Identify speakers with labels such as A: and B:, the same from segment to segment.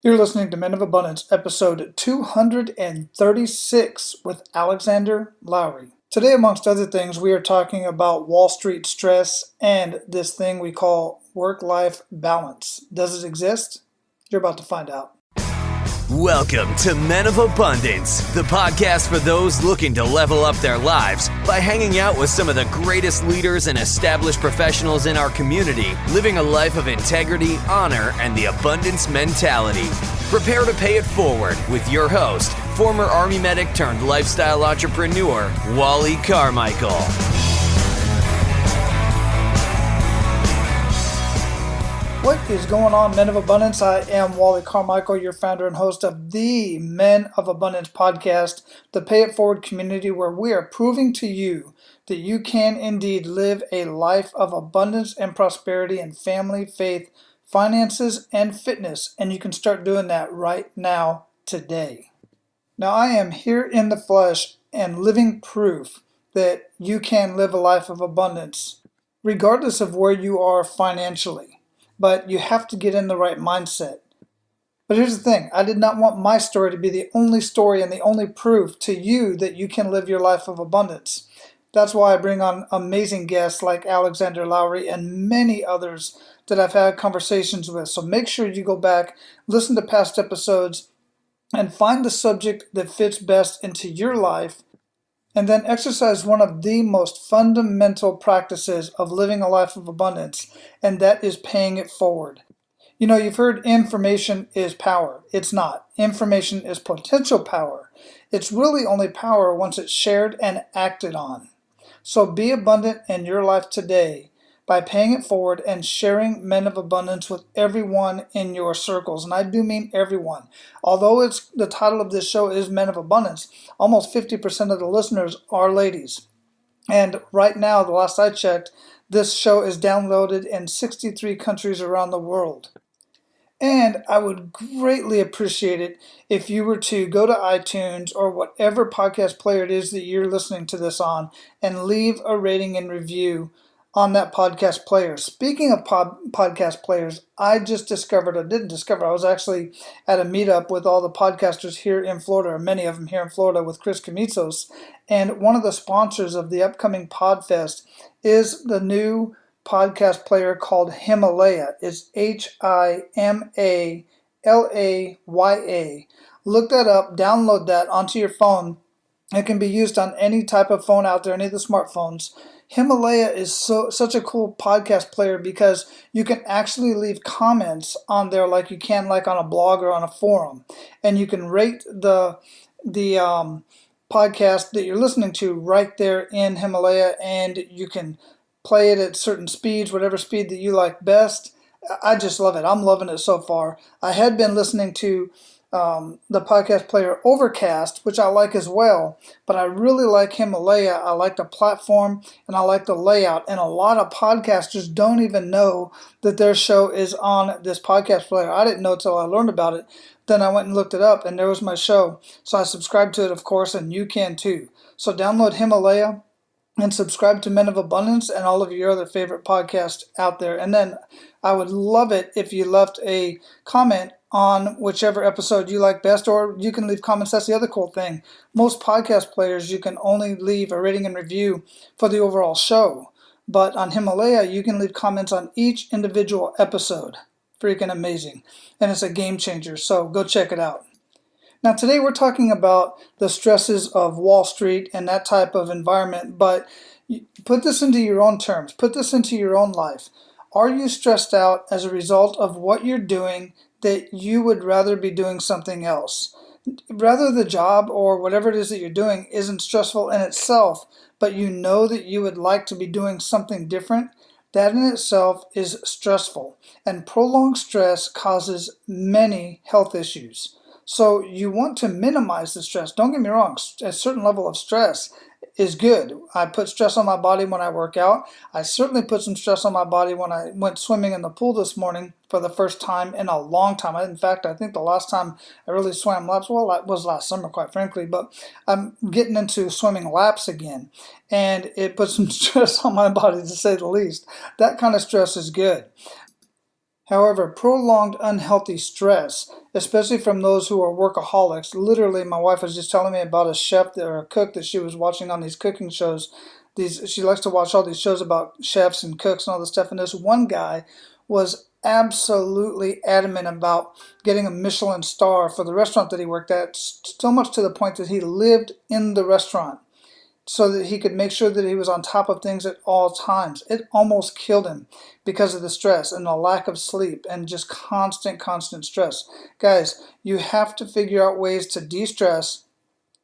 A: You're listening to Men of Abundance, episode 236 with Alexander Lowry. Today, amongst other things, we are talking about Wall Street stress and this thing we call work-life balance. Does it exist? You're about to find out.
B: Welcome to Men of Abundance, the podcast for those looking to level up their lives by hanging out with some of the greatest leaders and established professionals in our community, living a life of integrity, honor, and the abundance mentality. Prepare to pay it forward with your host, former Army medic turned lifestyle entrepreneur, Wally Carmichael.
A: What is going on, Men of Abundance? I am Wally Carmichael, your founder and host of the Men of Abundance podcast, the Pay It Forward community where we are proving to you that you can indeed live a life of abundance and prosperity in family, faith, finances, and fitness. And you can start doing that right now, today. Now, I am here in the flesh and living proof that you can live a life of abundance, regardless of where you are financially. But you have to get in the right mindset. But here's the thing, I did not want my story to be the only story and the only proof to you that you can live your life of abundance. That's why I bring on amazing guests like Alexander Lowry and many others that I've had conversations with. So make sure you go back, listen to past episodes, and find the subject that fits best into your life, and then exercise one of the most fundamental practices of living a life of abundance, and that is paying it forward. You know, you've heard information is power. It's not. Information is potential power. It's really only power once it's shared and acted on. So be abundant in your life today by paying it forward and sharing Men of Abundance with everyone in your circles. And I do mean everyone. Although the title of this show is Men of Abundance, almost 50% of the listeners are ladies. And right now, the last I checked, this show is downloaded in 63 countries around the world. And I would greatly appreciate it if you were to go to iTunes or whatever podcast player it is that you're listening to this on and leave a rating and review on that podcast player. Speaking of podcast players, I was actually at a meetup with all the podcasters here in Florida, or many of them here in Florida with Chris Kamizos, and one of the sponsors of the upcoming PodFest is the new podcast player called Himalaya. It's Himalaya. Look that up, download that onto your phone. It can be used on any type of phone out there, any of the smartphones. Himalaya is such a cool podcast player because you can actually leave comments on there like you can like on a blog or on a forum. And you can rate the podcast that you're listening to right there in Himalaya, and you can play it at certain speeds, whatever speed that you like best. I just love it. I'm loving it so far. I had been listening to the podcast player Overcast, which I like as well, but I really like Himalaya. I like the platform and I like the layout, and a lot of podcasters don't even know that their show is on this podcast player. I didn't know until I learned about it. Then I went and looked it up, and there was my show. So I subscribed to it, of course, and you can too. So download Himalaya and subscribe to Men of Abundance and all of your other favorite podcasts out there. And then I would love it if you left a comment on whichever episode you like best, or you can leave comments. That's the other cool thing. Most podcast players, you can only leave a rating and review for the overall show. But on Himalaya, you can leave comments on each individual episode. Freaking amazing. And it's a game changer, so go check it out. Now, today we're talking about the stresses of Wall Street and that type of environment, but put this into your own terms. Put this into your own life. Are you stressed out as a result of what you're doing that you would rather be doing something else? Rather, the job or whatever it is that you're doing isn't stressful in itself, but you know that you would like to be doing something different. That in itself is stressful, and prolonged stress causes many health issues. So you want to minimize the stress. Don't get me wrong, a certain level of stress is good. I put stress on my body when I work out. I certainly put some stress on my body when I went swimming in the pool this morning for the first time in a long time. In fact, I think the last time I really swam laps, well, it was last summer, quite frankly, but I'm getting into swimming laps again, and it put some stress on my body, to say the least. That kind of stress is good. However, prolonged unhealthy stress, especially from those who are workaholics, literally my wife was just telling me about a chef or a cook that she was watching on these cooking shows. She likes to watch all these shows about chefs and cooks and all this stuff, and this one guy was absolutely adamant about getting a Michelin star for the restaurant that he worked at, so much to the point that he lived in the restaurant so that he could make sure that he was on top of things at all times. It almost killed him because of the stress and the lack of sleep and just constant stress. Guys, you have to figure out ways to de-stress,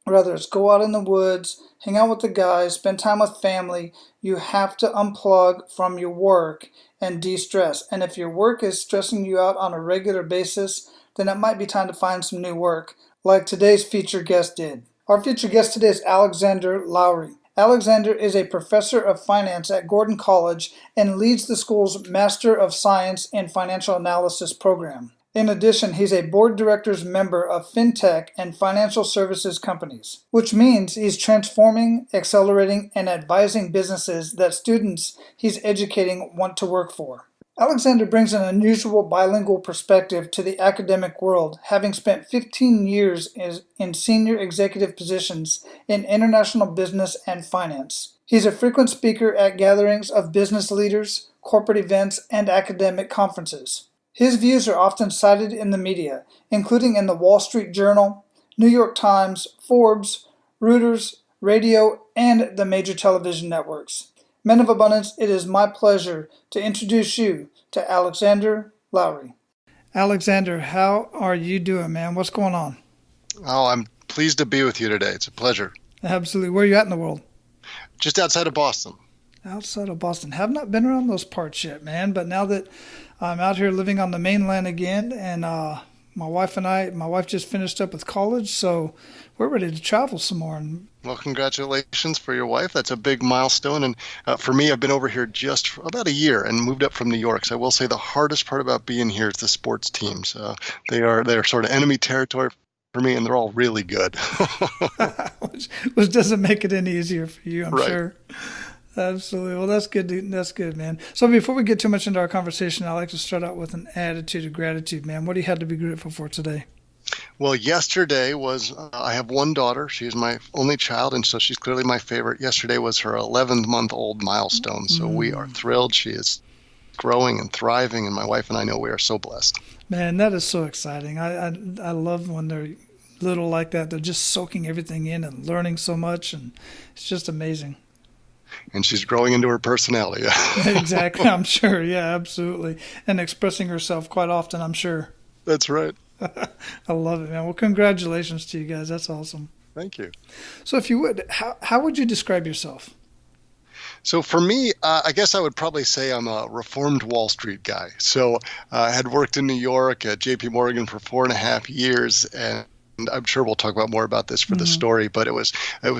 A: whether it's go out in the woods, hang out with the guys, spend time with family. You have to unplug from your work and de-stress. And if your work is stressing you out on a regular basis, then it might be time to find some new work, like today's featured guest did. Our featured guest today is Alexander Lowry. Alexander is a professor of finance at Gordon College and leads the school's Master of Science in Financial Analysis program. In addition, he's a board director's member of fintech and financial services companies, which means he's transforming, accelerating, and advising businesses that students he's educating want to work for. Alexander brings an unusual bilingual perspective to the academic world, having spent 15 years in senior executive positions in international business and finance. He's a frequent speaker at gatherings of business leaders, corporate events, and academic conferences. His views are often cited in the media, including in the Wall Street Journal, New York Times, Forbes, Reuters, radio, and the major television networks. Men of Abundance, it is my pleasure to introduce you to Alexander Lowry. Alexander, how are you doing, man? What's going on?
C: Oh, I'm pleased to be with you today. It's a pleasure.
A: Absolutely. Where are you at in the world?
C: Just outside of Boston.
A: Outside of Boston. Have not been around those parts yet, man. But now that I'm out here living on the mainland again, and my wife just finished up with college, so we're ready to travel some more.
C: Well, congratulations for your wife. That's a big milestone. And for me, I've been over here just for about a year and moved up from New York. So I will say the hardest part about being here is the sports teams. They're sort of enemy territory for me, and they're all really good.
A: which doesn't make it any easier for you, I'm
C: right.
A: Sure. Absolutely. Well, that's good. That's good, man. So before we get too much into our conversation, I like to start out with an attitude of gratitude, man. What do you have to be grateful for today?
C: Well, yesterday was, I have one daughter. She's my only child, and so she's clearly my favorite. Yesterday was her 11-month-old milestone, so we are thrilled. She is growing and thriving, and my wife and I know we are so blessed.
A: Man, that is so exciting. I love when they're little like that. They're just soaking everything in and learning so much, and it's just amazing.
C: And she's growing into her personality.
A: Exactly, I'm sure. Yeah, absolutely. And expressing herself quite often, I'm sure.
C: That's right.
A: I love it, man. Well, congratulations to you guys. That's awesome.
C: Thank you.
A: So if you would, how would you describe yourself?
C: So for me, I guess I would probably say I'm a reformed Wall Street guy. So I had worked in New York at JP Morgan for 4.5 years, and I'm sure we'll talk about more about this for the story, but it was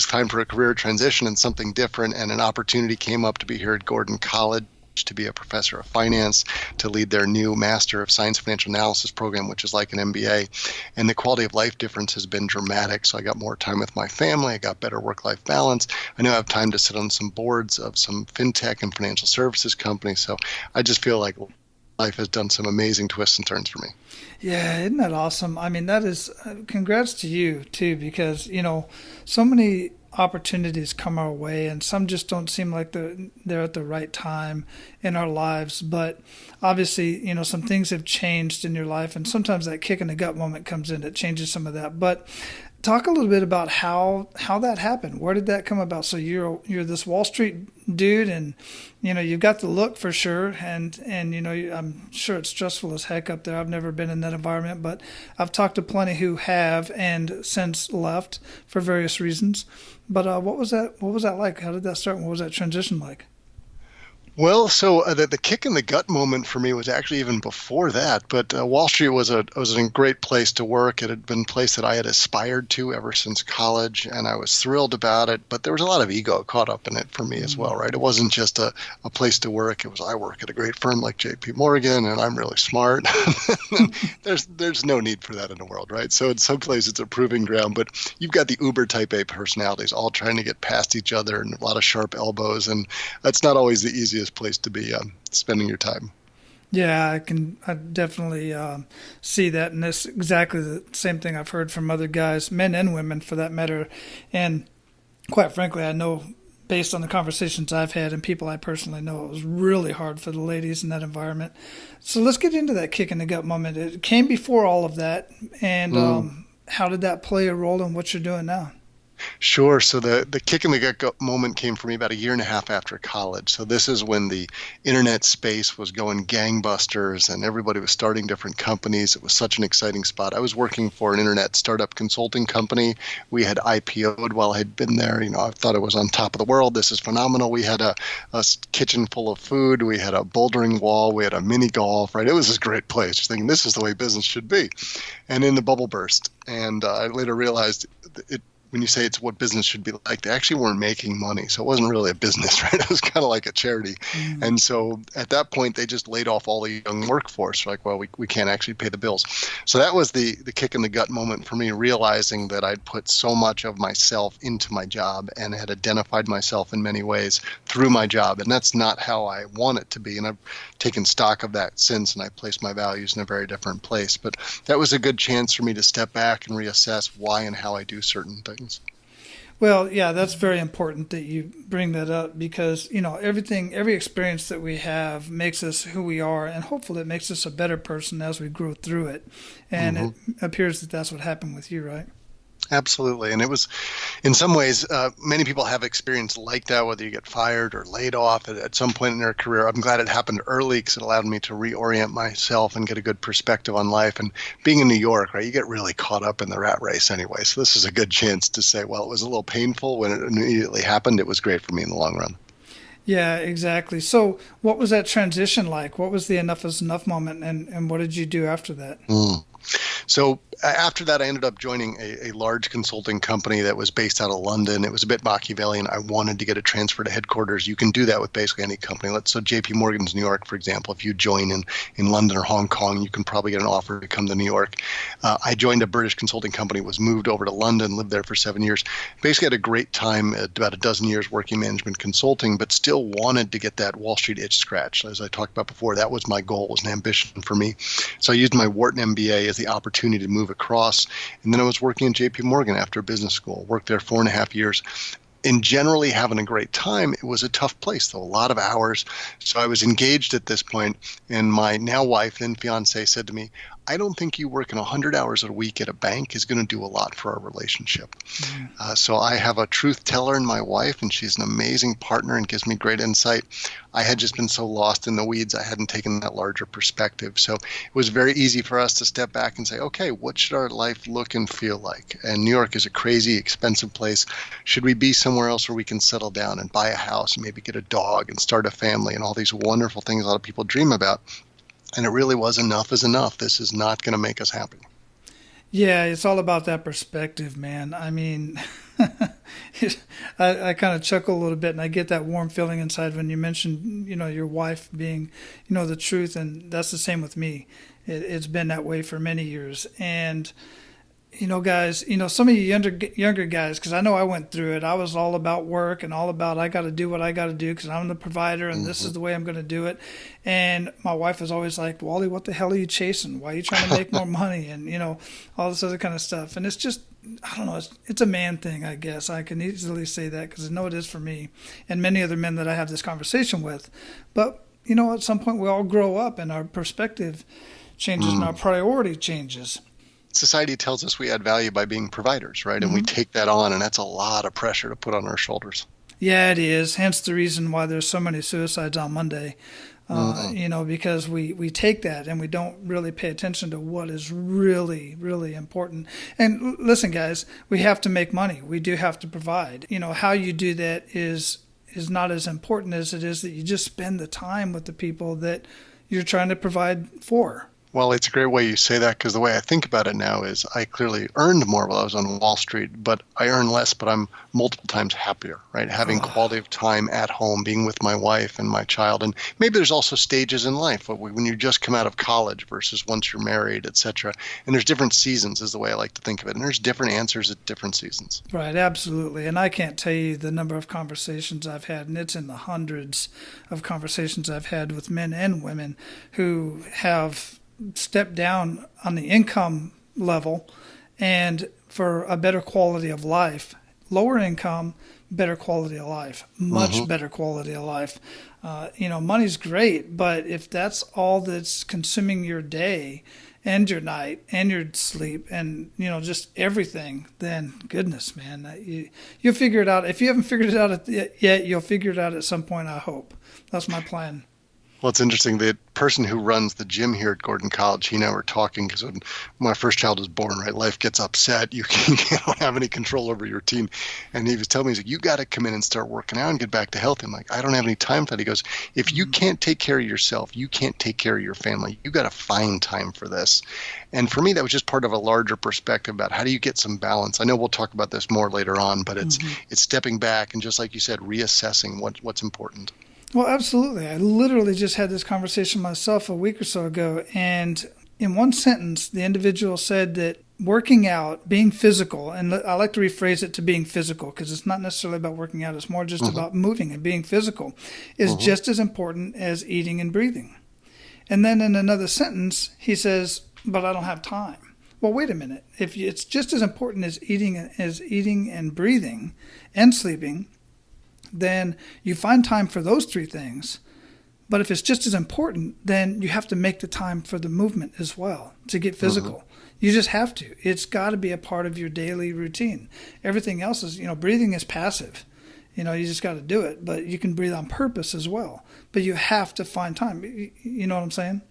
C: time for a career transition and something different, and an opportunity came up to be here at Gordon College to be a professor of finance, to lead their new Master of Science Financial Analysis program, which is like an MBA. And the quality of life difference has been dramatic. So I got more time with my family. I got better work-life balance. I now have time to sit on some boards of some fintech and financial services companies. So I just feel like life has done some amazing twists and turns for me.
A: Yeah, isn't that awesome? I mean, that is, congrats to you too, because, so many opportunities come our way, and some just don't seem like they're at the right time in our lives. But obviously, some things have changed in your life, and sometimes that kick in the gut moment comes in that changes some of that. But talk a little bit about how that happened. Where did that come about? So you're this Wall Street dude, and you've got the look for sure, and I'm sure it's stressful as heck up there. I've never been in that environment, but I've talked to plenty who have and since left for various reasons. But what was that like? How did that start? What was that transition like?
C: Well, so the kick in the gut moment for me was actually even before that. But Wall Street was a great place to work. It had been a place that I had aspired to ever since college, and I was thrilled about it. But there was a lot of ego caught up in it for me as well, right? It wasn't just a place to work. It was, I work at a great firm like JP Morgan, and I'm really smart. There's no need for that in the world, right? So in some places it's a proving ground, but you've got the uber type A personalities all trying to get past each other, and a lot of sharp elbows, and that's not always the easiest place to be spending your time.
A: Yeah, I definitely see that, and it's exactly the same thing I've heard from other guys, men and women for that matter. And quite frankly, I know based on the conversations I've had and people I personally know, it was really hard for the ladies in that environment. So let's get into that kick in the gut moment. It came before all of that, and how did that play a role in what you're doing now?
C: Sure. So the kick in the gut moment came for me about a year and a half after college. So this is when the internet space was going gangbusters and everybody was starting different companies. It was such an exciting spot. I was working for an internet startup consulting company. We had IPO'd while I'd been there. I thought I was on top of the world. This is phenomenal. We had a kitchen full of food. We had a bouldering wall. We had a mini golf, right? It was this great place. Just thinking this is the way business should be. And then the bubble burst. And I later realized it when you say it's what business should be like, they actually weren't making money. So it wasn't really a business, right? It was kind of like a charity. And so at that point, they just laid off all the young workforce. Like, well, we can't actually pay the bills. So that was the kick in the gut moment for me, realizing that I'd put so much of myself into my job and had identified myself in many ways through my job. And that's not how I want it to be. And I've taken stock of that since, and I placed my values in a very different place. But that was a good chance for me to step back and reassess why and how I do certain things.
A: Well, yeah, that's very important that you bring that up because, every experience that we have makes us who we are, and hopefully it makes us a better person as we grow through it. And it appears that that's what happened with you, right?
C: Absolutely. And it was, in some ways, many people have experience like that, whether you get fired or laid off at some point in their career. I'm glad it happened early because it allowed me to reorient myself and get a good perspective on life. And being in New York, right, you get really caught up in the rat race anyway. So this is a good chance to say, well, it was a little painful when it immediately happened. It was great for me in the long run.
A: Yeah, exactly. So what was that transition like? What was the enough is enough moment, and what did you do after that?
C: So after that, I ended up joining a large consulting company that was based out of London. It was a bit Machiavellian. I wanted to get a transfer to headquarters. You can do that with basically any company. So JP Morgan's New York, for example, if you join in London or Hong Kong, you can probably get an offer to come to New York. I joined a British consulting company, was moved over to London, lived there for 7 years. Basically had a great time, about a dozen years working management consulting, but still wanted to get that Wall Street itch scratched. As I talked about before, that was my goal, was an ambition for me. So I used my Wharton MBA as the opportunity to move across. And then I was working at JP Morgan after business school, worked there 4.5 years. And generally having a great time. It was a tough place, though, a lot of hours. So I was engaged at this point, and my now wife, then fiance, said to me, I don't think you working 100 hours a week at a bank is going to do a lot for our relationship. So I have a truth teller in my wife, and she's an amazing partner and gives me great insight. I had just been so lost in the weeds, I hadn't taken that larger perspective. So it was very easy for us to step back and say, okay, what should our life look and feel like? And New York is a crazy, expensive place. Should we be somewhere else where we can settle down and buy a house and maybe get a dog and start a family and all these wonderful things a lot of people dream about? And it really was enough is enough. This is not going to make us happy.
A: Yeah, it's all about that perspective, man. I mean, I kind of chuckle a little bit, and I get that warm feeling inside when you mention, your wife being, the truth, and that's the same with me. It's been that way for many years, and guys, some of you younger guys, because I know I went through it. I was all about work and all about I got to do what I got to do because I'm the provider and this is the way I'm going to do it. And my wife was always like, Wally, what the hell are you chasing? Why are you trying to make more money? And, all this other kind of stuff. And it's just, I don't know, it's a man thing, I guess. I can easily say that because I know it is for me and many other men that I have this conversation with. But, at some point we all grow up and our perspective changes and our priority changes.
C: Society tells us we add value by being providers, right? And we take that on, and that's a lot of pressure to put on our shoulders.
A: Yeah, it is. Hence the reason why there's so many suicides on Monday, because we take that and we don't really pay attention to what is really, really important. And listen, guys, we have to make money. We do have to provide. How you do that is not as important as it is that you just spend the time with the people that you're trying to provide for.
C: Well, it's a great way you say that because the way I think about it now is I clearly earned more while I was on Wall Street, but I earn less, but I'm multiple times happier, right? Having quality of time at home, being with my wife and my child. And maybe there's also stages in life when you just come out of college versus once you're married, et cetera. And there's different seasons is the way I like to think of it. And there's different answers at different seasons.
A: Right, absolutely. And I can't tell you the number of conversations I've had, and it's in the hundreds of conversations I've had with men and women who have stepped down on the income level and for a better quality of life. Lower income, better quality of life, much better quality of life. Money's great, but if that's all that's consuming your day and your night and your sleep and, just everything, then goodness, man, you'll figure it out. If you haven't figured it out yet, you'll figure it out at some point, I hope. That's my plan.
C: Well, it's interesting. The person who runs the gym here at Gordon College, he and I were talking because when my first child was born, right, life gets upset. You don't have any control over your routine. And he was telling me, he's like, you got to come in and start working out and get back to health. I'm like, I don't have any time for that. He goes, if you can't take care of yourself, you can't take care of your family. You got to find time for this. And for me, that was just part of a larger perspective about how do you get some balance. I know we'll talk about this more later on, but it's stepping back and just like you said, reassessing what's important.
A: Well, absolutely. I literally just had this conversation myself a week or so ago, and in one sentence, the individual said that working out, being physical, and I like to rephrase it to being physical because it's not necessarily about working out, it's more just about moving and being physical, is just as important as eating and breathing. And then in another sentence, he says, but I don't have time. Well, wait a minute. If it's just as important as eating and breathing and sleeping, then you find time for those three things. But if it's just as important, then you have to make the time for the movement as well to get physical. You just have to. It's got to be a part of your daily routine. Everything else is, breathing is passive. You just got to do it. But you can breathe on purpose as well. But you have to find time. You know what I'm saying?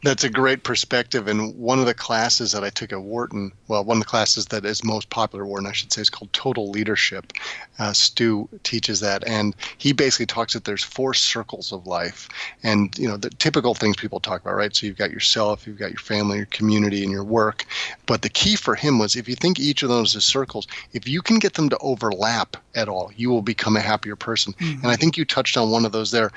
C: That's a great perspective. And one of the classes that I took at Wharton, one of the classes that is most popular at Wharton, I should say, is called Total Leadership. Stu teaches that. And he basically talks that there's 4 circles of life. And, the typical things people talk about, right? So you've got yourself, you've got your family, your community, and your work. But the key for him was if you think each of those is circles, if you can get them to overlap at all, you will become a happier person. And I think you touched on one of those there.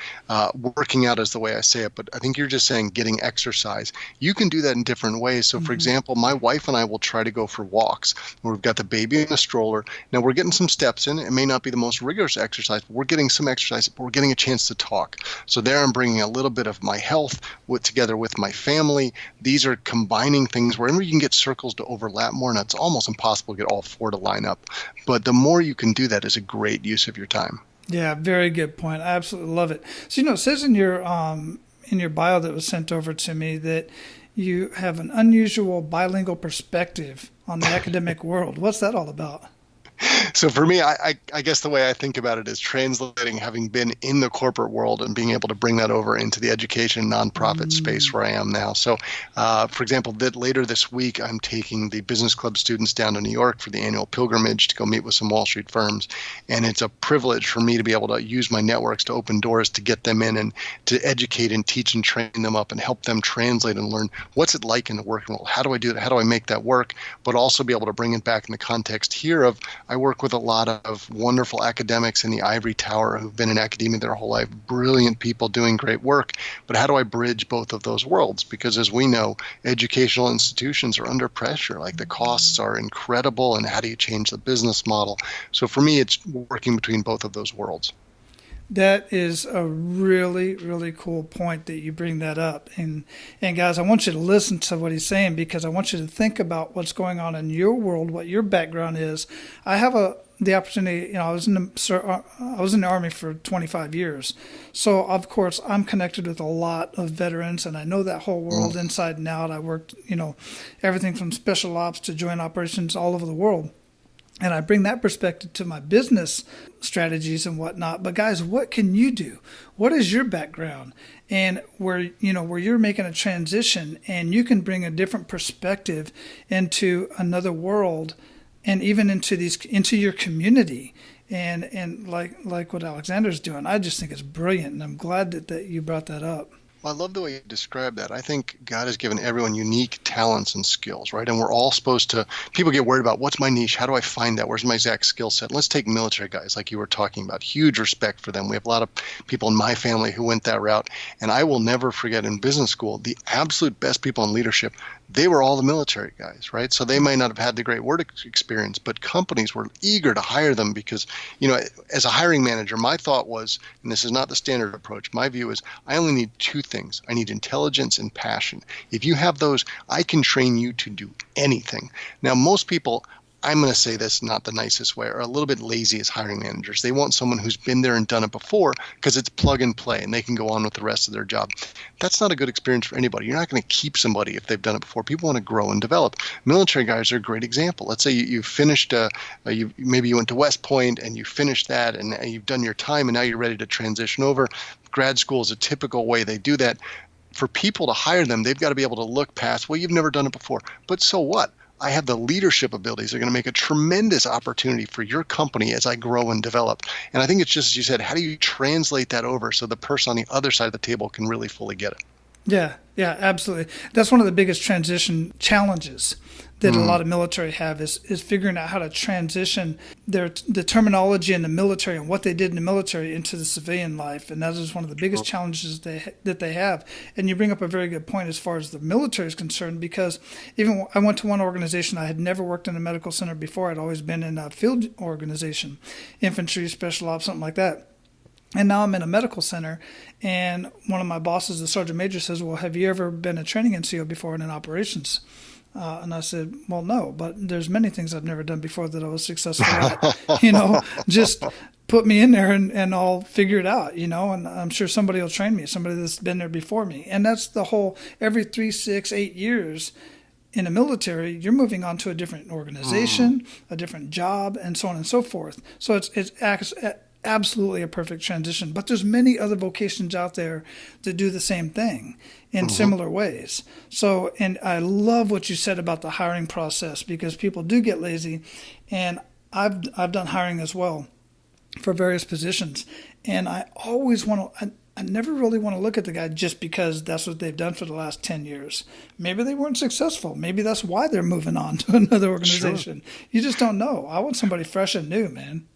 C: Working out is the way I say it, but I think you're just saying getting exercise. You can do that in different ways. So, for example, my wife and I will try to go for walks where we've got the baby in a stroller. Now, we're getting some steps in. It may not be the most rigorous exercise, but we're getting some exercise, but we're getting a chance to talk. So there I'm bringing a little bit of my health together with my family. These are combining things wherever you can get circles to overlap more. Now, it's almost impossible to get all 4 to line up. But the more you can do that is a great use of your time.
A: Yeah, very good point. I absolutely love it. So, it says in your bio that was sent over to me that you have an unusual bilingual perspective on the academic world. What's that all about?
C: So for me, I guess the way I think about it is translating, having been in the corporate world and being able to bring that over into the education nonprofit space where I am now. So, for example, later this week, I'm taking the business club students down to New York for the annual pilgrimage to go meet with some Wall Street firms. And it's a privilege for me to be able to use my networks to open doors to get them in and to educate and teach and train them up and help them translate and learn what's it like in the working world. How do I do that? How do I make that work? But also be able to bring it back in the context here of I work with a lot of wonderful academics in the ivory tower who've been in academia their whole life, brilliant people doing great work. But how do I bridge both of those worlds? Because as we know, educational institutions are under pressure. Like the costs are incredible, and how do you change the business model? So for me, it's working between both of those worlds.
A: That is a really, really cool point that you bring that up. And guys, I want you to listen to what he's saying because I want you to think about what's going on in your world, what your background is. I have the opportunity, I was in the Army for 25 years. So, of course, I'm connected with a lot of veterans, and I know that whole world inside and out. I worked, everything from special ops to joint operations all over the world. And I bring that perspective to my business strategies and whatnot. But guys, what can you do? What is your background? And where you're making a transition and you can bring a different perspective into another world and even into your community. And like what Alexander's doing, I just think it's brilliant. And I'm glad that you brought that up.
C: Well, I love the way you describe that. I think God has given everyone unique talents and skills, right? And we're all supposed to, people get worried about what's my niche? How do I find that? Where's my exact skill set? Let's take military guys like you were talking about. Huge respect for them. We have a lot of people in my family who went that route. And I will never forget in business school, the absolute best people in leadership, they were all the military guys, right? So they might not have had the great work experience, but companies were eager to hire them because, as a hiring manager, my thought was, and this is not the standard approach, my view is I only need two things. I need intelligence and passion. If you have those, I can train you to do anything. Now, most people, I'm going to say this not the nicest way, are a little bit lazy as hiring managers. They want someone who's been there and done it before because it's plug and play and they can go on with the rest of their job. That's not a good experience for anybody. You're not going to keep somebody if they've done it before. People want to grow and develop. Military guys are a great example. Let's say you finished, maybe you went to West Point and you finished that and you've done your time and now you're ready to transition over. Grad school is a typical way they do that. For people to hire them, they've got to be able to look past, well, you've never done it before, but so what? I have the leadership abilities. They're going to make a tremendous opportunity for your company as I grow and develop. And I think it's just as you said, how do you translate that over so the person on the other side of the table can really fully get it?
A: Yeah, absolutely. That's one of the biggest transition challenges that a lot of military have is figuring out how to transition the terminology in the military and what they did in the military into the civilian life. And that is one of the biggest challenges that they have. And you bring up a very good point as far as the military is concerned, because even I went to one organization, I had never worked in a medical center before. I'd always been in a field organization, infantry, special ops, something like that. And now I'm in a medical center, and one of my bosses, the sergeant major, says, well, have you ever been a training NCO before in an operations? And I said, well, no, but there's many things I've never done before that I was successful at. Just put me in there and I'll figure it out, and I'm sure somebody will train me, somebody that's been there before me. And that's the whole, every 3, 6, 8 years in the military, you're moving on to a different organization, a different job, and so on and so forth. So it's absolutely a perfect transition. But there's many other vocations out there that do the same thing in similar ways. So, and I love what you said about the hiring process, because people do get lazy, and I've done hiring as well for various positions, and I always want to. I never really want to look at the guy just because that's what they've done for the last 10 years. Maybe they weren't successful. Maybe that's why they're moving on to another organization. Sure. You just don't know. I want somebody fresh and new, man.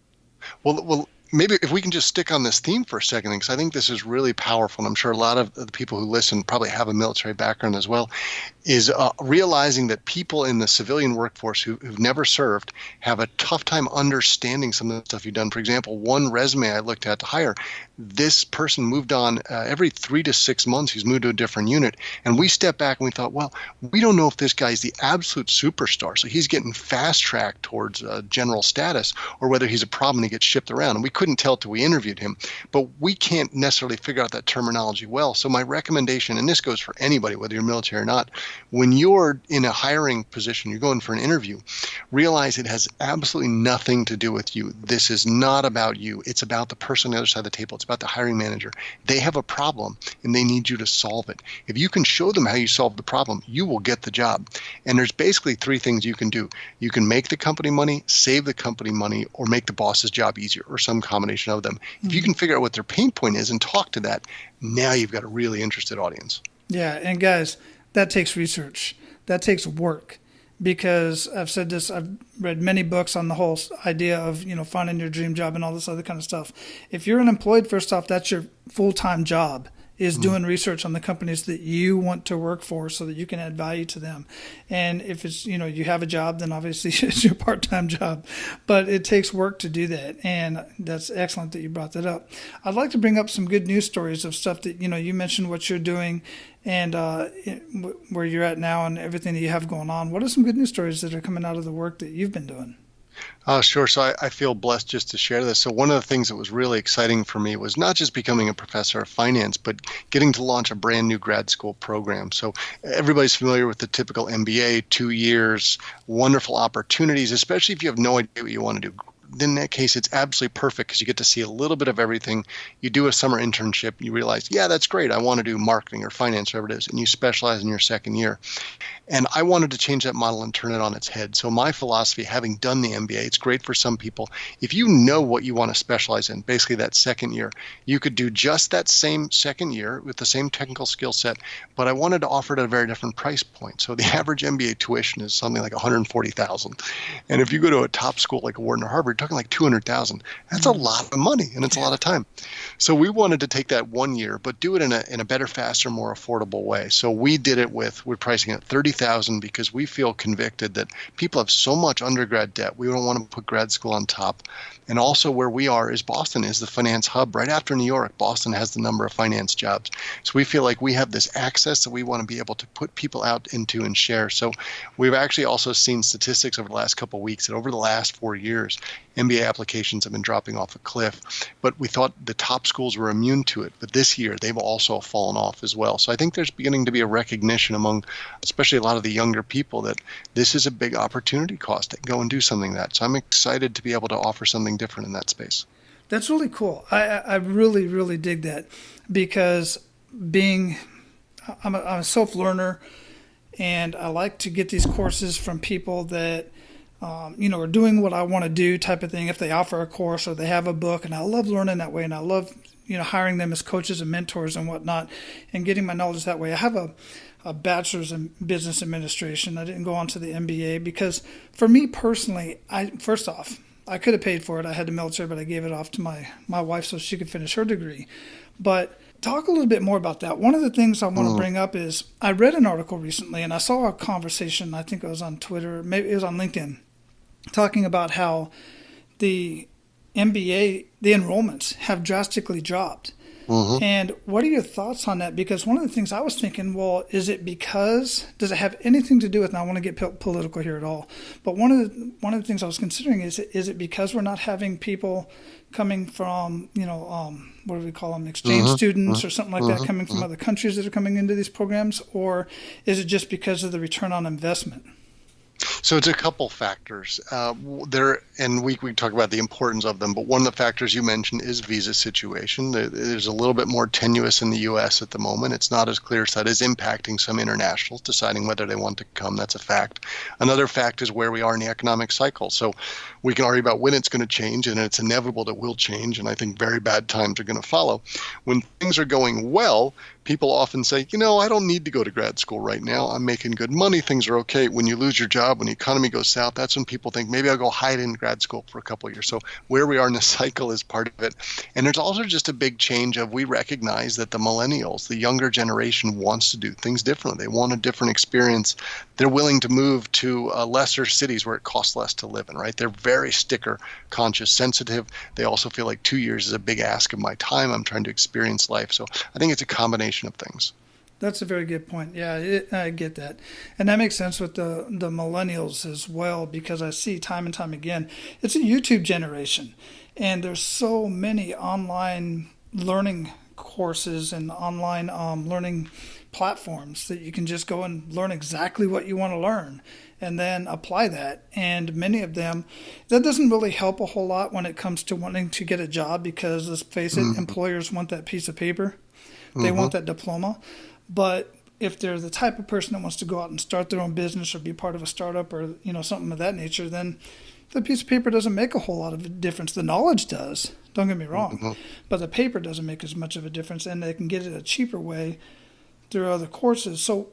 C: Well, maybe if we can just stick on this theme for a second, because I think this is really powerful, and I'm sure a lot of the people who listen probably have a military background as well, is realizing that people in the civilian workforce who've never served have a tough time understanding some of the stuff you've done. For example, one resume I looked at to hire, this person moved on every 3 to 6 months. He's moved to a different unit. And we stepped back and we thought, well, we don't know if this guy's the absolute superstar, so he's getting fast-tracked towards general status, or whether he's a problem and he gets shipped around. And we couldn't tell till we interviewed him. But we can't necessarily figure out that terminology well. So my recommendation, and this goes for anybody, whether you're military or not, when you're in a hiring position, you're going for an interview, realize it has absolutely nothing to do with you. This is not about you. It's about the person on the other side of the table. It's about the hiring manager. They have a problem and they need you to solve it. If you can show them how you solve the problem, you will get the job. And there's basically 3 things you can do. You can make the company money, save the company money, or make the boss's job easier, or some combination of them. If you can figure out what their pain point is and talk to that, now you've got a really interested audience.
A: Yeah, and guys, that takes research. That takes work, because I've said this, I've read many books on the whole idea of, finding your dream job and all this other kind of stuff. If you're unemployed, first off, that's your full-time job, is doing research on the companies that you want to work for so that you can add value to them. And if it's, you have a job, then obviously it's your part-time job. But it takes work to do that. And that's excellent that you brought that up. I'd like to bring up some good news stories of stuff that, you mentioned what you're doing and where you're at now and everything that you have going on. What are some good news stories that are coming out of the work that you've been doing?
C: Sure. So I feel blessed just to share this. So one of the things that was really exciting for me was not just becoming a professor of finance, but getting to launch a brand new grad school program. So everybody's familiar with the typical MBA, 2 years, wonderful opportunities, especially if you have no idea what you want to do. in that case, it's absolutely perfect because you get to see a little bit of everything. You do a summer internship, you realize, yeah, that's great. I want to do marketing or finance, whatever it is, and you specialize in your second year. And I wanted to change that model and turn it on its head. So my philosophy, having done the MBA, it's great for some people. If you know what you want to specialize in, basically that second year, you could do just that same second year with the same technical skill set, but I wanted to offer it at a very different price point. So the average MBA tuition is something like $140,000. And if you go to a top school like Wharton or Harvard, you're talking like $200,000. That's a lot of money, and it's a lot of time. So we wanted to take that 1 year, but do it in a better, faster, more affordable way. So we did it we're pricing it $30,000 because we feel convicted that people have so much undergrad debt. We don't want to put grad school on top. And also where we are is Boston is the finance hub. Right after New York, Boston has the number of finance jobs. So we feel like we have this access that we want to be able to put people out into and share. So we've actually also seen statistics over the last couple of weeks that over the last 4 years, MBA applications have been dropping off a cliff. But we thought the top schools were immune to it. But this year, they've also fallen off as well. So I think there's beginning to be a recognition among especially a lot of the younger people that this is a big opportunity cost to go and do something like that. So I'm excited to be able to offer something different in that space.
A: That's really cool. I really, really dig that because I'm a self-learner, and I like to get these courses from people that are doing what I want to do type of thing. If they offer a course or they have a book, and I love learning that way, and I love hiring them as coaches and mentors and whatnot, and getting my knowledge that way. I have a bachelor's in business administration. I didn't go on to the MBA because for me personally, first off, I could have paid for it. I had the military, but I gave it off to my wife so she could finish her degree. But talk a little bit more about that. One of the things I want to bring up is I read an article recently, and I saw a conversation, I think it was on Twitter, maybe it was on LinkedIn, talking about how the MBA, the enrollments have drastically dropped. And what are your thoughts on that? Because one of the things I was thinking, well, does it have anything to do with, and I want to get political here at all, but one of the things I was considering is it because we're not having people coming from, what do we call them, exchange students or something like that, coming from other countries that are coming into these programs, or is it just because of the return on investment?
C: So it's a couple factors and we talk about the importance of them, but one of the factors you mentioned is visa situation. There's a little bit more tenuous in the U.S. at the moment. It's not as clear, so that is impacting some internationals deciding whether they want to come. That's a fact. Another fact is where we are in the economic cycle. So we can argue about when it's going to change, and it's inevitable that will change, and I think very bad times are going to follow. When things are going well, people often say, I don't need to go to grad school right now. I'm making good money. Things are okay. When you lose your job, when the economy goes south, that's when people think, maybe I'll go hide in grad school for a couple of years. So where we are in the cycle is part of it. And there's also just a big change of we recognize that the millennials, the younger generation, wants to do things differently. They want a different experience. They're willing to move to lesser cities where it costs less to live in, right? They're very sticker conscious, sensitive. They also feel like 2 years is a big ask of my time. I'm trying to experience life. So I think it's a combination of things.
A: That's a very good point. Yeah, I get that. And that makes sense with the millennials as well, because I see time and time again, it's a YouTube generation. And there's so many online learning courses and online learning platforms that you can just go and learn exactly what you want to learn and then apply that. And many of them, that doesn't really help a whole lot when it comes to wanting to get a job, because let's face it, employers want that piece of paper. They want that diploma. But if they're the type of person that wants to go out and start their own business or be part of a startup or something of that nature, then the piece of paper doesn't make a whole lot of difference. The knowledge does, don't get me wrong, but the paper doesn't make as much of a difference, and they can get it a cheaper way through other courses. So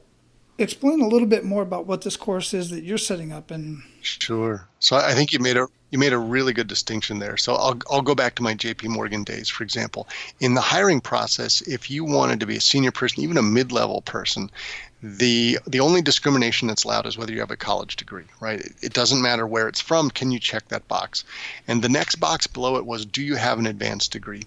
A: explain a little bit more about what this course is that you're setting up. And
C: Sure. So I think you made a really good distinction there. So I'll go back to my JP Morgan days, for example. In the hiring process, if you wanted to be a senior person, even a mid-level person, the only discrimination that's allowed is whether you have a college degree, right? It doesn't matter where it's from. Can you check that box? And the next box below it was, do you have an advanced degree?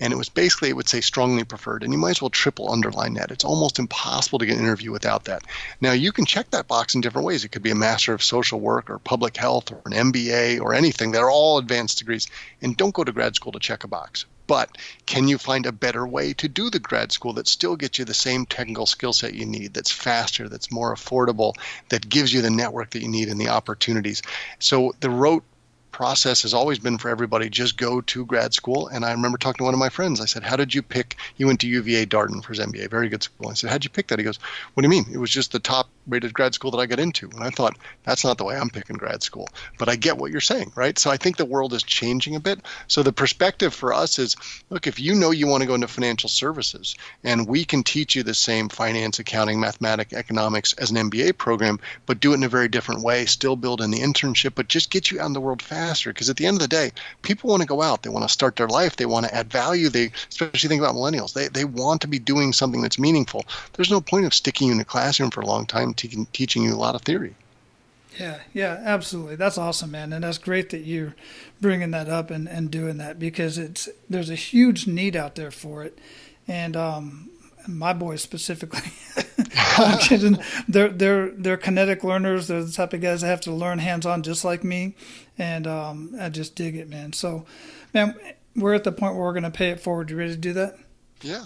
C: And it was basically, it would say strongly preferred, and you might as well triple underline that. It's almost impossible to get an interview without that. Now, you can check that box in different ways. It could be a Master of Social Work or Public Health or an MBA or anything. They're all advanced degrees. And don't go to grad school to check a box. But can you find a better way to do the grad school that still gets you the same technical skill set you need, that's faster, that's more affordable, that gives you the network that you need and the opportunities? So the rote process has always been for everybody, just go to grad school. And I remember talking to one of my friends. I said, how did you pick? He went to UVA Darden for his MBA, very good school. I said, how'd you pick that? He goes, what do you mean? It was just the top rated grad school that I got into. And I thought, that's not the way I'm picking grad school. But I get what you're saying, right? So I think the world is changing a bit. So the perspective for us is, look, if you know you want to go into financial services and we can teach you the same finance, accounting, mathematics, economics as an MBA program, but do it in a very different way, still build in the internship, but just get you out in the world faster. Because at the end of the day, people want to go out. They want to start their life. They want to add value. They, especially think about millennials, they want to be doing something that's meaningful. There's no point of sticking you in a classroom for a long time teaching you a lot of theory.
A: Yeah, absolutely. That's awesome, man. And that's great that you're bringing that up and doing that, because there's a huge need out there for it. And my boys specifically, I'm kidding. They're kinetic learners. They're the type of guys that have to learn hands-on just like me. And I just dig it, man. So, man, we're at the point where we're going to pay it forward. You ready to do that?
C: Yeah.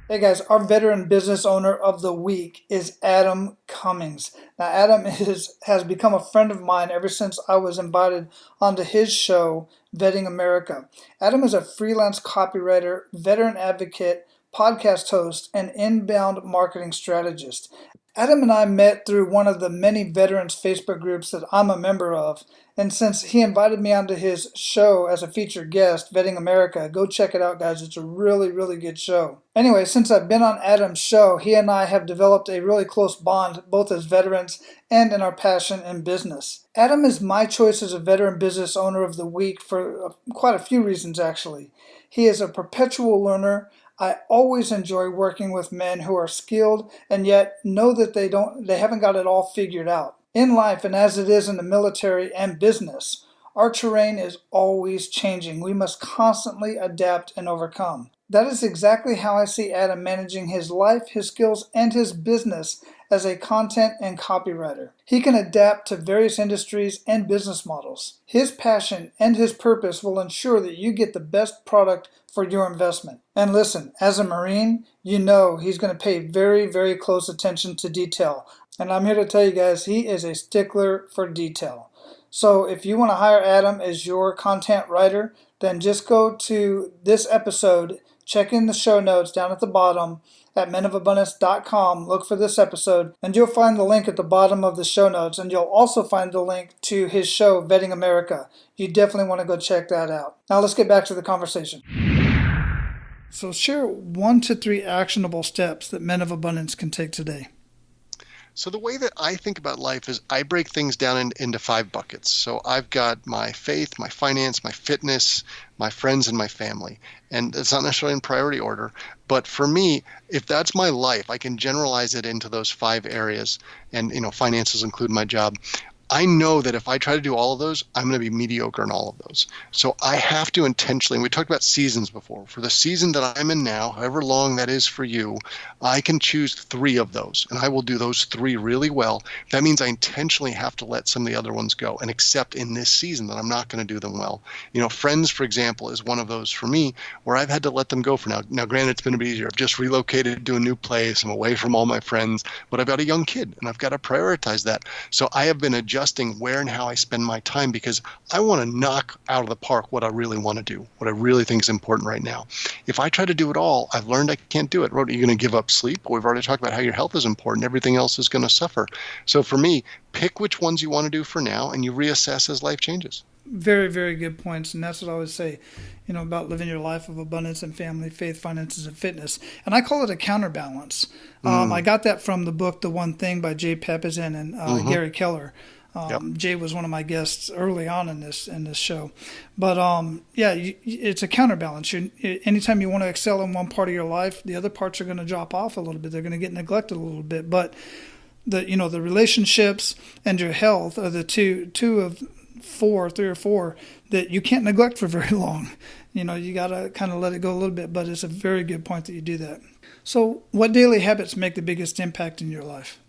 A: Hey guys, our veteran business owner of the week is Adam Cummings. Now, Adam has become a friend of mine ever since I was invited onto his show, Vetting America. Adam is a freelance copywriter, veteran advocate, podcast host, and inbound marketing strategist. Adam and I met through one of the many veterans Facebook groups that I'm a member of, and since he invited me onto his show as a featured guest, Vetting America, go check it out, guys. It's a really, really good show. Anyway, since I've been on Adam's show, he and I have developed a really close bond, both as veterans and in our passion in business. Adam is my choice as a veteran business owner of the week for quite a few reasons, actually. He is a perpetual learner. I always enjoy working with men who are skilled and yet know that they haven't got it all figured out. In life, and as it is in the military and business, our terrain is always changing. We must constantly adapt and overcome. That is exactly how I see Adam managing his life, his skills, and his business as a content and copywriter. He can adapt to various industries and business models. His passion and his purpose will ensure that you get the best product for your investment. And listen, as a Marine, you know he's going to pay very, very close attention to detail. And I'm here to tell you guys, he is a stickler for detail. So if you want to hire Adam as your content writer, then just go to this episode, check in the show notes down at the bottom at menofabundance.com, look for this episode, and you'll find the link at the bottom of the show notes, and you'll also find the link to his show, Vetting America. You definitely want to go check that out. Now let's get back to the conversation. So share 1 to 3 actionable steps that men of abundance can take today.
C: So the way that I think about life is I break things down into 5 buckets. So I've got my faith, my finance, my fitness, my friends, and my family. And it's not necessarily in priority order. But for me, if that's my life, I can generalize it into those 5 areas. And, finances include my job. I know that if I try to do all of those, I'm going to be mediocre in all of those. So I have to intentionally, and we talked about seasons before, for the season that I'm in now, however long that is for you, I can choose 3 of those, and I will do those 3 really well. That means I intentionally have to let some of the other ones go and accept in this season that I'm not going to do them well. Friends, for example, is one of those for me where I've had to let them go for now. Now, granted, it's been a bit easier. I've just relocated to a new place. I'm away from all my friends, but I've got a young kid, and I've got to prioritize that. So I have been adjusting where and how I spend my time because I want to knock out of the park what I really want to do, what I really think is important right now. If I try to do it all, I've learned I can't do it. Are you going to give up sleep? We've already talked about how your health is important. Everything else is going to suffer. So for me, pick which ones you want to do for now and you reassess as life changes.
A: Very, very good points. And that's what I always say, about living your life of abundance and family, faith, finances, and fitness. And I call it a counterbalance. I got that from the book, The One Thing by Jay Papasan and Gary Keller. Jay was one of my guests early on in this show. But it's a counterbalance. Anytime you want to excel in one part of your life, the other parts are going to drop off a little bit. They're going to get neglected a little bit. But the relationships and your health are the two of 3 or 4 that you can't neglect for very long. You got to kind of let it go a little bit, but it's a very good point that you do that. So what daily habits make the biggest impact in your life?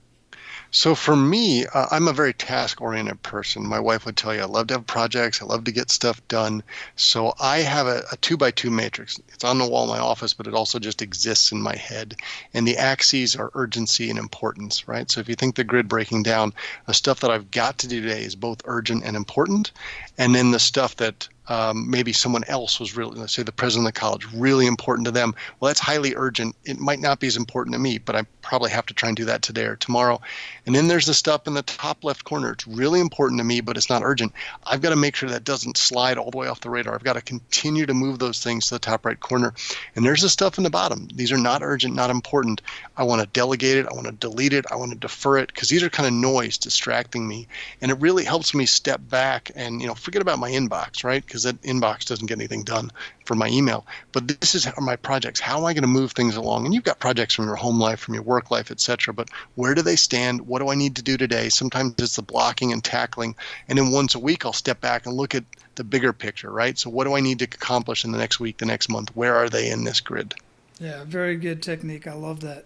C: So for me, I'm a very task-oriented person. My wife would tell you I love to have projects. I love to get stuff done. So I have a 2 by 2 matrix. It's on the wall in my office, but it also just exists in my head. And the axes are urgency and importance, right? So if you think the grid breaking down, the stuff that I've got to do today is both urgent and important. And then the stuff that maybe someone else was really, let's say the president of the college, really important to them. Well, that's highly urgent. It might not be as important to me, but I probably have to try and do that today or tomorrow. And then there's the stuff in the top left corner. It's really important to me, but it's not urgent. I've got to make sure that doesn't slide all the way off the radar. I've got to continue to move those things to the top right corner. And there's the stuff in the bottom. These are not urgent, not important. I want to delegate it. I want to delete it. I want to defer it, because these are kind of noise distracting me. And it really helps me step back and, forget about my inbox, right? Because that inbox doesn't get anything done for my email. But this is my projects. How am I going to move things along? And you've got projects from your home life, from your work life, etc. But where do they stand? What do I need to do today? Sometimes it's the blocking and tackling. And then once a week, I'll step back and look at the bigger picture, right? So what do I need to accomplish in the next week, the next month? Where are they in this grid?
A: Yeah, very good technique. I love that.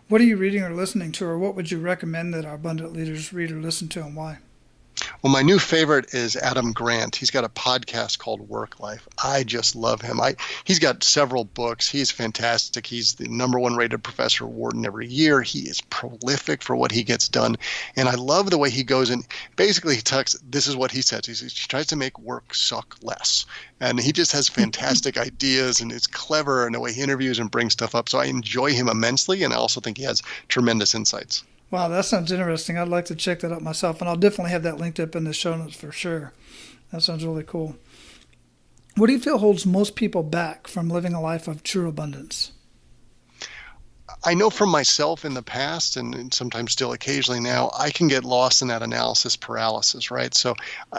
A: What are you reading or listening to, or what would you recommend that our abundant leaders read or listen to, and why?
C: Well, my new favorite is Adam Grant. He's got a podcast called Work Life. I just love him. He's got several books. He's fantastic. He's the #1 rated professor at Wharton every year. He is prolific for what he gets done. And I love the way he goes in. Basically, this is what he says. He tries to make work suck less. And he just has fantastic ideas, and it's clever in the way he interviews and brings stuff up. So I enjoy him immensely, and I also think he has tremendous insights.
A: Wow, that sounds interesting. I'd like to check that out myself, and I'll definitely have that linked up in the show notes for sure. That sounds really cool. What do you feel holds most people back from living a life of true abundance?
C: I know from myself in the past, and sometimes still occasionally now, I can get lost in that analysis paralysis, right? So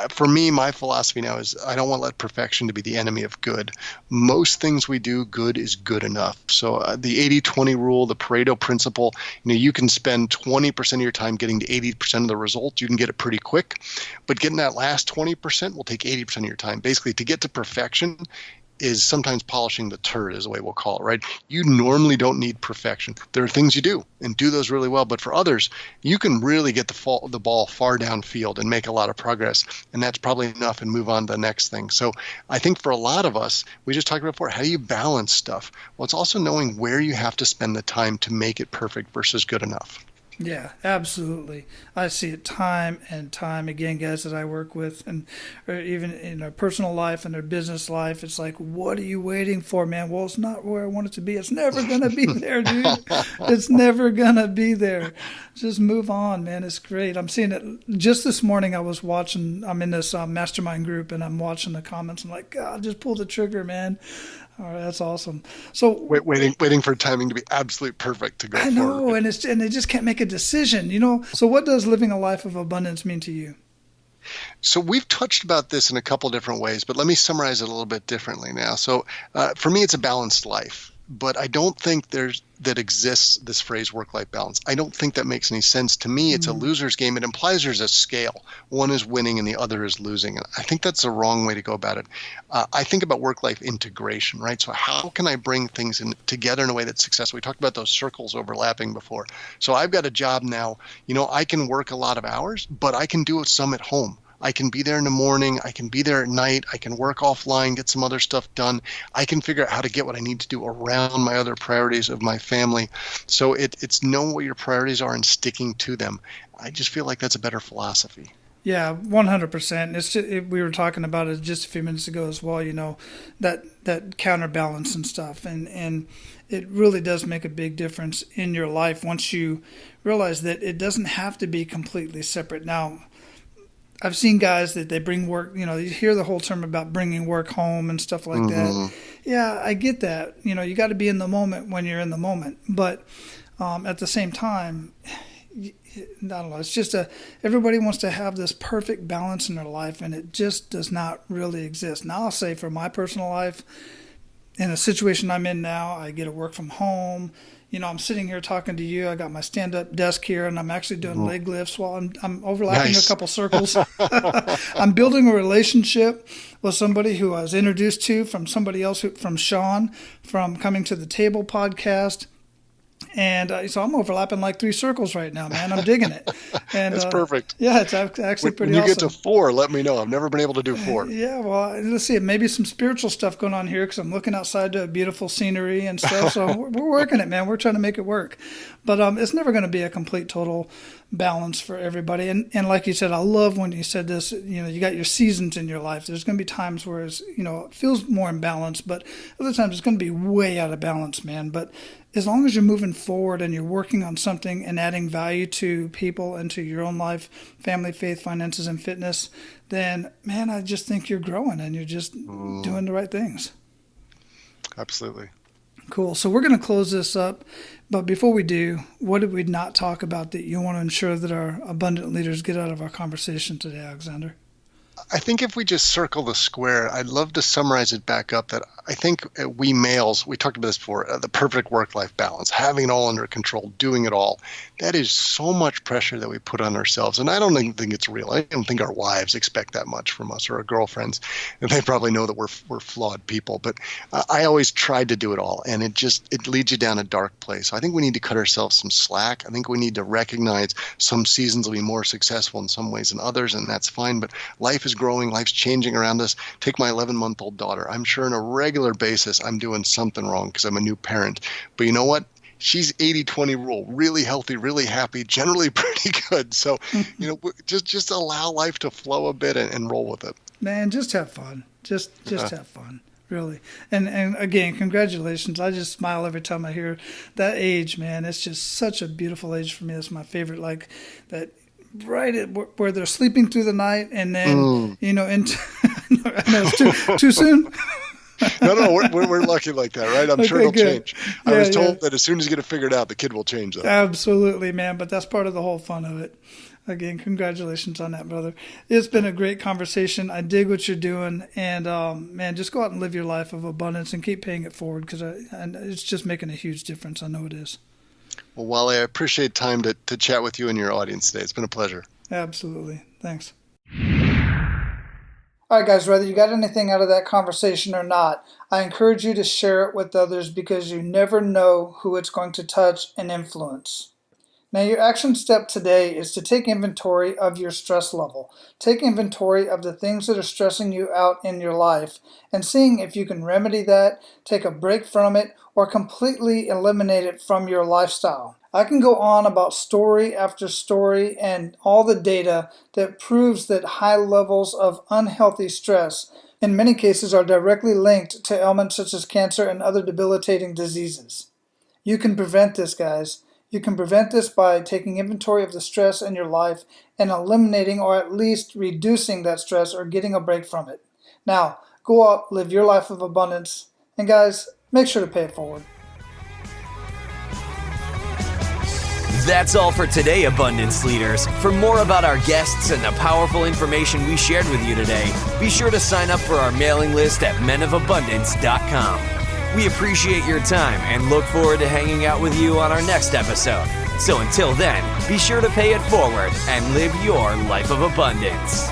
C: for me, my philosophy now is I don't want to let perfection to be the enemy of good. Most things we do, good is good enough. So the 80-20 rule, the Pareto principle, you can spend 20% of your time getting to 80% of the result. You can get it pretty quick, but getting that last 20% will take 80% of your time. Basically, to get to perfection is sometimes polishing the turd, is the way we'll call it, right? You normally don't need perfection. There are things you do and do those really well, but for others, you can really get the ball far downfield and make a lot of progress, and that's probably enough and move on to the next thing. So I think for a lot of us, we just talked about before, how do you balance stuff? Well, it's also knowing where you have to spend the time to make it perfect versus good enough.
A: Yeah, absolutely. I see it time and time again, guys that I work with, and or even in their personal life and their business life. It's like, what are you waiting for, man? Well, it's not where I want it to be. It's never going to be there, dude. It's never going to be there. Just move on, man. It's great. I'm seeing it. Just this morning, I'm in this mastermind group, and I'm watching the comments. I'm like, God, just pull the trigger, man. All right, that's awesome. So
C: waiting for timing to be absolutely perfect to go forward.
A: I know, and they just can't make a decision, So what does living a life of abundance mean to you?
C: So we've touched about this in a couple different ways, but let me summarize it a little bit differently now. So for me, it's a balanced life, but I don't think that exists this phrase work-life balance. I don't think that makes any sense. To me, it's a loser's game. It implies there's a scale. One is winning and the other is losing. And I think that's the wrong way to go about it. I think about work-life integration, right? So how can I bring things together in a way that's successful? We talked about those circles overlapping before. So I've got a job now. I can work a lot of hours, but I can do some at home. I can be there in the morning. I can be there at night. I can work offline, get some other stuff done. I can figure out how to get what I need to do around my other priorities of my family. So it's knowing what your priorities are and sticking to them. I just feel like that's a better philosophy.
A: Yeah, 100%. It's just, we were talking about it just a few minutes ago as well, that counterbalance and stuff. And it really does make a big difference in your life once you realize that it doesn't have to be completely separate. Now, I've seen guys that they bring work, you hear the whole term about bringing work home and stuff like that. Yeah, I get that. You got to be in the moment when you're in the moment. But at the same time, I don't know, it's just everybody wants to have this perfect balance in their life, and it just does not really exist. Now, I'll say for my personal life, in a situation I'm in now, I get to work from home. I'm sitting here talking to you. I got my stand-up desk here, and I'm actually doing leg lifts while I'm overlapping a couple circles. I'm building a relationship with somebody who I was introduced to from somebody else, from Sean, from Coming to the Table podcast. And so I'm overlapping like 3 circles right now, man. I'm digging it. And
C: That's perfect.
A: Yeah, it's actually pretty awesome.
C: When you get to 4, let me know. I've never been able to do 4.
A: Yeah, well, let's see. Maybe some spiritual stuff going on here because I'm looking outside to beautiful scenery and stuff. So we're working it, man. We're trying to make it work. But it's never going to be a complete, total balance for everybody. And like you said, I love when you said this, you got your seasons in your life. There's going to be times where it feels more in balance, but other times it's going to be way out of balance, man. But as long as you're moving forward and you're working on something and adding value to people and to your own life, family, faith, finances, and fitness, then, man, I just think you're growing and you're just doing the right things.
C: Absolutely.
A: Cool. So we're going to close this up. But before we do, what did we not talk about that you want to ensure that our abundant leaders get out of our conversation today, Alexander?
C: I think if we just circle the square, I'd love to summarize it back up that I think we males, we talked about this before, the perfect work-life balance, having it all under control, doing it all. That is so much pressure that we put on ourselves. And I don't think it's real. I don't think our wives expect that much from us or our girlfriends. And they probably know that we're flawed people. But I always tried to do it all. And it leads you down a dark place. So I think we need to cut ourselves some slack. I think we need to recognize some seasons will be more successful in some ways than others, and that's fine. But life is growing, life's changing around us. Take my 11-month-old daughter. I'm sure on a regular basis I'm doing something wrong because I'm a new parent. But you know what? She's 80-20 rule, really healthy, really happy, generally pretty good. So, just allow life to flow a bit and roll with it.
A: Man, just have fun. Just have fun. Really. And again, congratulations. I just smile every time I hear that age, man. It's just such a beautiful age for me. It's my favorite, like that right at where they're sleeping through the night and then, into, I know it's too soon.
C: No, we're lucky like that, right? I'm sure it'll
A: good.
C: change. I was told that as soon as you get it figured out, the kid will change that.
A: Absolutely, man. But that's part of the whole fun of it. Again, congratulations on that, brother. It's been a great conversation. I dig what you're doing. And, man, just go out and live your life of abundance and keep paying it forward because it's just making a huge difference. I know it is.
C: Well, Wally, I appreciate time to chat with you and your audience today. It's been a pleasure.
A: Absolutely. Thanks. All right, guys, whether you got anything out of that conversation or not, I encourage you to share it with others because you never know who it's going to touch and influence. Now, your action step today is to take inventory of your stress level. Take inventory of the things that are stressing you out in your life and seeing if you can remedy that, take a break from it, or completely eliminate it from your lifestyle. I can go on about story after story and all the data that proves that high levels of unhealthy stress in many cases are directly linked to ailments such as cancer and other debilitating diseases. You can prevent this, guys. You can prevent this by taking inventory of the stress in your life and eliminating or at least reducing that stress or getting a break from it. Now, go out, live your life of abundance, and guys, make sure to pay it forward.
B: That's all for today, Abundance Leaders. For more about our guests and the powerful information we shared with you today, be sure to sign up for our mailing list at menofabundance.com. We appreciate your time and look forward to hanging out with you on our next episode. So until then, be sure to pay it forward and live your life of abundance.